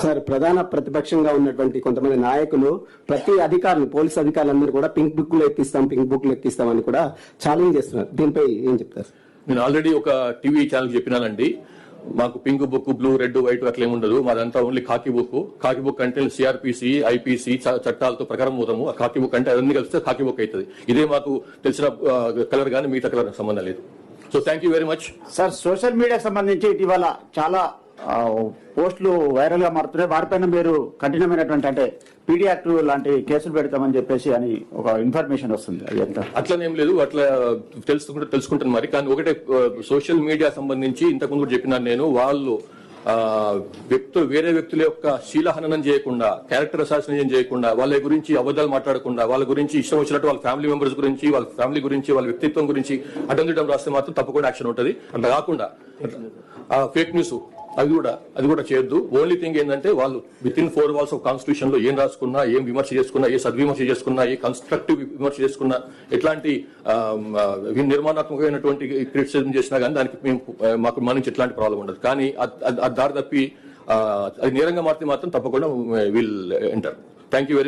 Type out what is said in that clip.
Sir, ప్రధాన ప్రతిపక్షంగా ఉన్నటువంటి కొంతమంది నాయకులు ప్రతి అధికారులు, పోలీస్ అధికారులందరూ కూడా పింక్ బుక్ లో ఎక్కిస్తాం అని కూడా ఛాలెంజ్ చేస్తున్నారు. దీనిపై ఏం చెప్తారు? నేను ఆల్రెడీ ఒక టీవీ ఛానల్ చెప్పినానండి, మాకు pink book, blue, red, white అట్లా ఏముండదు, మాదంతా ఓన్లీ కాకి బుక్ అంటే సిఆర్పిసి, ఐపీసీ చట్టాలతో ప్రకారం పోతాము. ఆ కాకి బుక్ అంటే అన్ని కలిస్తే కాకి బుక్ అవుతుంది. ఇదే మాకు తెలిసిన కలర్ కానీ మిగతా కలర్ సంబంధం లేదు. So thank you very much. Sir, social మీడియాకి సంబంధించి ఇటీవల చాలా పోస్టులు వైరల్ గా మారుతున్నాయి. వాటిపైన మీరు కఠినమైనటువంటి అంటే పీడీ యాక్ట్ లాంటి కేసులు పెడతామని చెప్పేసి అని ఒక ఇన్ఫర్మేషన్ వస్తుంది. అది ఎంత అట్లనేం లేదు, అట్లా తెలుసుకుంటాను మరి. కానీ ఒకటే, సోషల్ మీడియా సంబంధించి ఇంతకుముందు కూడా చెప్పినాను నేను, వాళ్ళు వేరే వ్యక్తుల యొక్క శీలహననం చేయకుండా, క్యారెక్టర్ అసాసినేషన్ చేయకుండా, వాళ్ళ గురించి అబద్ధాలు మాట్లాడకుండా, వాళ్ళ గురించి ఇష్టం వచ్చినట్టు వాళ్ళ ఫ్యామిలీ మెంబర్స్ గురించి, వాళ్ళ ఫ్యామిలీ గురించి, వాళ్ళ వ్యక్తిత్వం గురించి అడ్డం రాస్తే మాత్రం తప్పకుండా యాక్షన్ ఉంటుంది. అట్లా కాకుండా ఫేక్ న్యూస్ అది కూడా చేయొద్దు. ఓన్లీ థింగ్ ఏంటంటే, వాళ్ళు with in 4 walls of constitution లో ఏం రాసుకున్నా, ఏం విమర్శ చేసుకున్నా, ఏ సద్విమర్శ చేసుకున్నా, ఏ కన్స్ట్రక్టివ్ విమర్శ చేసుకున్నా, ఎట్లాంటి నిర్మాణాత్మకమైనటువంటి క్రిటిసిజం చేసినా కానీ దానికి మాకు మన నుంచి ఎట్లాంటి ప్రాబ్లం ఉండదు. కానీ అది దారి తప్పి అది నేరంగా మారితే మాత్రం తప్పకుండా will enter. Thank you very